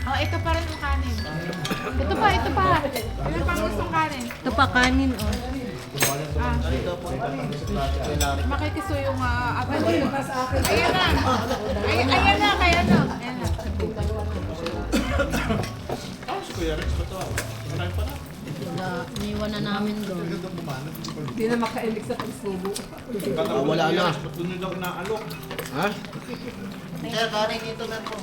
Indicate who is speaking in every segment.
Speaker 1: Oh, ito pa rin yung kanin. Ito pa. Ano pang gustong kanin?
Speaker 2: Ito pa kanin, oh.
Speaker 1: Makikisuyo yung ate. Ayan na. Ayan na, kaya na. Ayan na.
Speaker 3: Si Kuya Rex, ba't ito? Marami pa na.
Speaker 2: Wala, iniwan na namin doon.
Speaker 4: Hindi na makailig sa pagsubo.
Speaker 3: Wala na. Ba't doon nyo daw inaalok?
Speaker 5: Ha?
Speaker 6: Kaya kanin dito na po.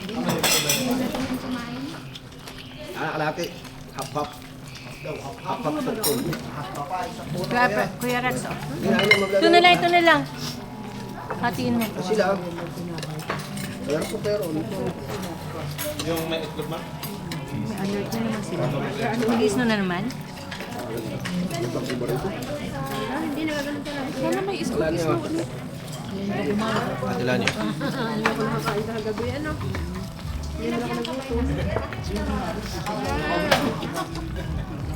Speaker 5: Kalaki. Hap-hap. Hap-hap tukol.
Speaker 1: Kuya Rex, oh.
Speaker 2: Ito na lang. Hatiin mo.
Speaker 5: Sila. Meron ko pero.
Speaker 3: Yung may itlog man?
Speaker 2: May alert na naman sila. Bilis na naman.
Speaker 1: Wala may isko-isko.
Speaker 5: Adila niyo.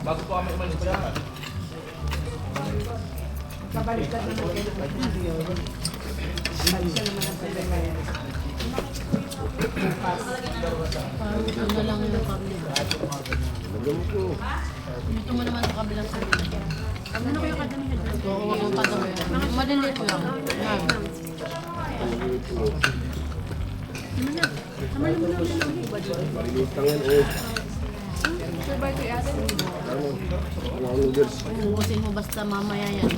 Speaker 3: Bago po kami umalis pa yan.
Speaker 4: Kabaliktad naman kayo. Baliktad naman ang problema yan.
Speaker 2: Parang ito na lang yung kabila. Dito mo naman sa kabilang kabila.
Speaker 1: Ano kayo kadamihan?
Speaker 2: Oo, wag mong patawin. Maliliit lang. Yan.
Speaker 5: Maliliit lang yan. Oh.
Speaker 1: Survive ko ate.
Speaker 5: Ano ang noodles?
Speaker 2: Ubusin mo basta mamaya yan.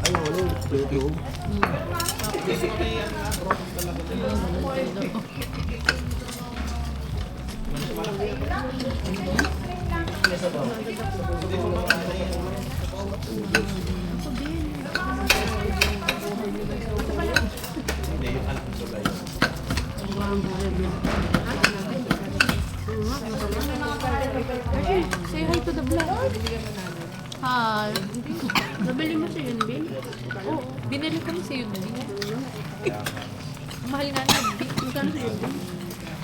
Speaker 5: Ay, ano? Tuyo.
Speaker 3: Hindi, yung anak ng Sulay.
Speaker 1: Say hi to the vlog.
Speaker 2: Hi. Nabili mo siya yun, Bin?
Speaker 1: Oh, binili ko sa yun. Mahal nga na.
Speaker 2: Magkano siya yun, Bin?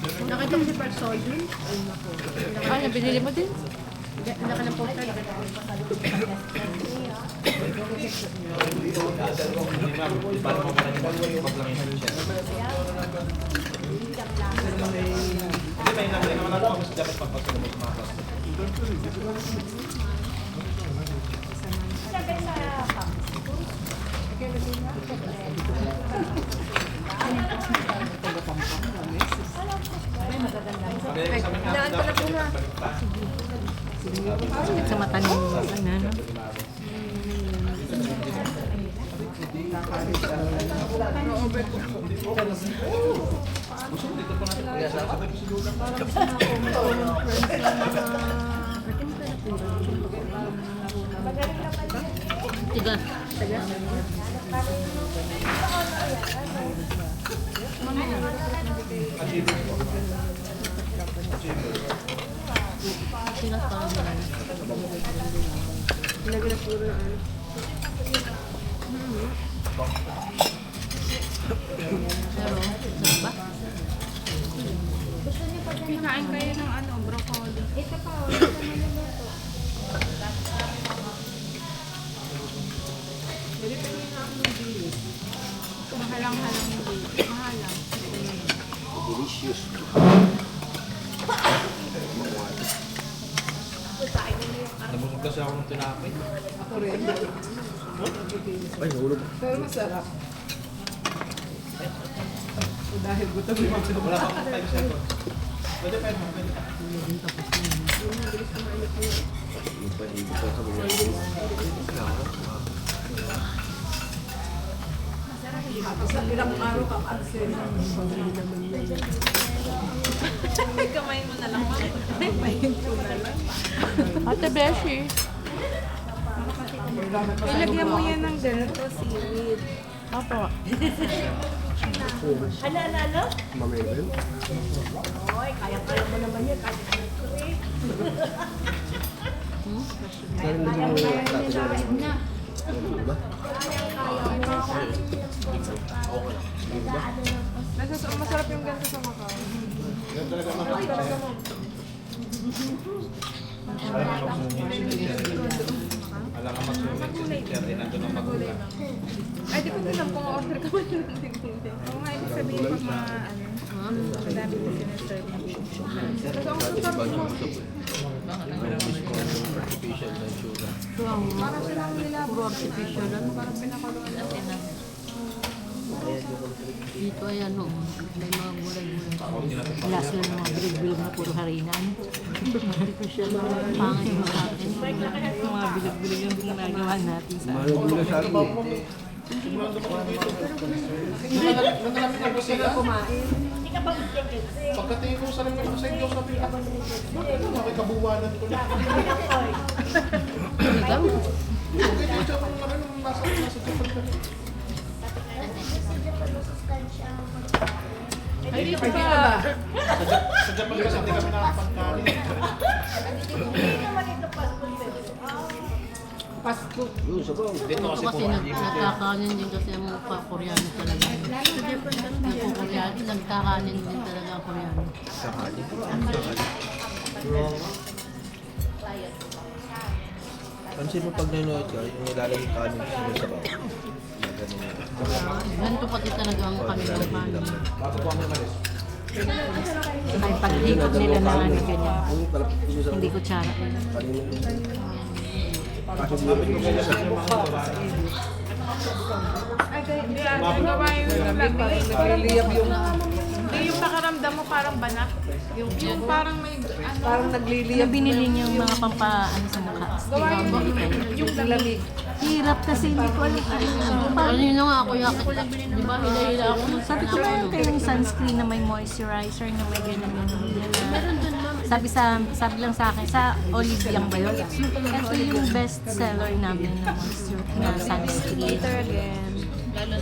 Speaker 2: Nakita mo si Park Seo-joon?
Speaker 1: Ah, nabinili mo din?
Speaker 2: Laki ng poster.
Speaker 3: Hindi ma'am, paano mo pala yung paglangihan siya? Hindi, may naman ako mas dapat pagpasunod mga plastic.
Speaker 1: Daan ko na po na.
Speaker 2: Sa mata ni ano. Tiga. Tiga pa. Pero, sarap ba?
Speaker 1: Kinain kayo ng ano, broccoli. Ito pa, Mahalang-halang hindi. Mahalang.
Speaker 5: Delicious.
Speaker 3: Nabusog kasi ako ng tinapay.
Speaker 4: Ako rin.
Speaker 5: Ay, nahulog.
Speaker 4: Pero masarap. Dahil gutom yung mga
Speaker 3: Wala pa akong 5 seconds. Pwede pa yun, pwede pa.
Speaker 4: sa ilang araw kang absent.
Speaker 1: Kamay mo na lang, ma'am. Mayin ko na lang. Ate Beshi. Ilagyan mo yan ng ganito seaweed. Opo.
Speaker 5: Mamaya.
Speaker 1: Masarap yung ganito sa Macau.
Speaker 3: Yan talaga mga talaga mo. Alam ka mag-swimming si Teacher, nandun ang magulang.
Speaker 1: Ay, di ko din lang kung Nag-order ka ba ng tigulay? Oo nga, ibig sabihin pag mga ano, madami ko sinaserve na fish. Kasi ang sarap mo.
Speaker 5: Artificial na itsura.
Speaker 1: Parang silang nila.
Speaker 2: Puro artificial. Ano parang
Speaker 1: Pinakaluan natin na.
Speaker 2: dito ayan o. May mga gulay-gulay. Wala sila ng mga bilog-bilog na puro harina. Ano? Artificial. Pangit yung sa atin. Yung mga bilog-bilog yung ginagawa natin sa
Speaker 5: Mahal yung gula sa akin eh.
Speaker 3: Nangalapit na po sila. Pagkatingin ko sa lamin ko sa inyo, sabi ko, may kabuwanan ko na. Okay, dito ako naman nasa Japan ka.
Speaker 1: Ay, dito ba?
Speaker 3: Sa Japan kasi hindi kami nakapagkain.
Speaker 4: Pasko.
Speaker 5: Yun, sabaw.
Speaker 3: Dito kasi
Speaker 2: kasi nagkakanin din kasi ang mga Koreano talaga. Nagko-Koreano, nagkakanin din talaga ang Koreano.
Speaker 5: Sakali. Pansin mo pag nanonood ka, yung nilalagay kanin sa sabaw.
Speaker 2: Ganito pati talaga ang kanilang kanin.
Speaker 3: Bago po kami umalis.
Speaker 2: Ay, pag-ikot nila na ano ganyan.
Speaker 5: Yung palapit ko sa
Speaker 2: Hindi ko tsara.
Speaker 5: kanina. Kaso di
Speaker 3: Sabi ko kaya sa inyo mga babae.
Speaker 1: Ay, hindi ate, gawa yung lamig.
Speaker 4: Nagliliyab yung...
Speaker 1: Hindi yung nakaramdam mo parang banak. Yung parang may ano.
Speaker 4: Parang nagliliyab
Speaker 2: Yung binili niyo yung mga pampaano sa mukha.
Speaker 1: Gawa yung lamig.
Speaker 2: Hirap kasi hindi ko alam ano yun nga ako yakit. Di ba hila-hila ako nung
Speaker 7: Sabi ko meron kayong sunscreen na may moisturizer na may ganyan. Meron dun ma'am. Sabi lang sa akin, sa Oliviang ba yun? Ito yung best seller namin na moisturizer na sunscreen.
Speaker 2: Lalo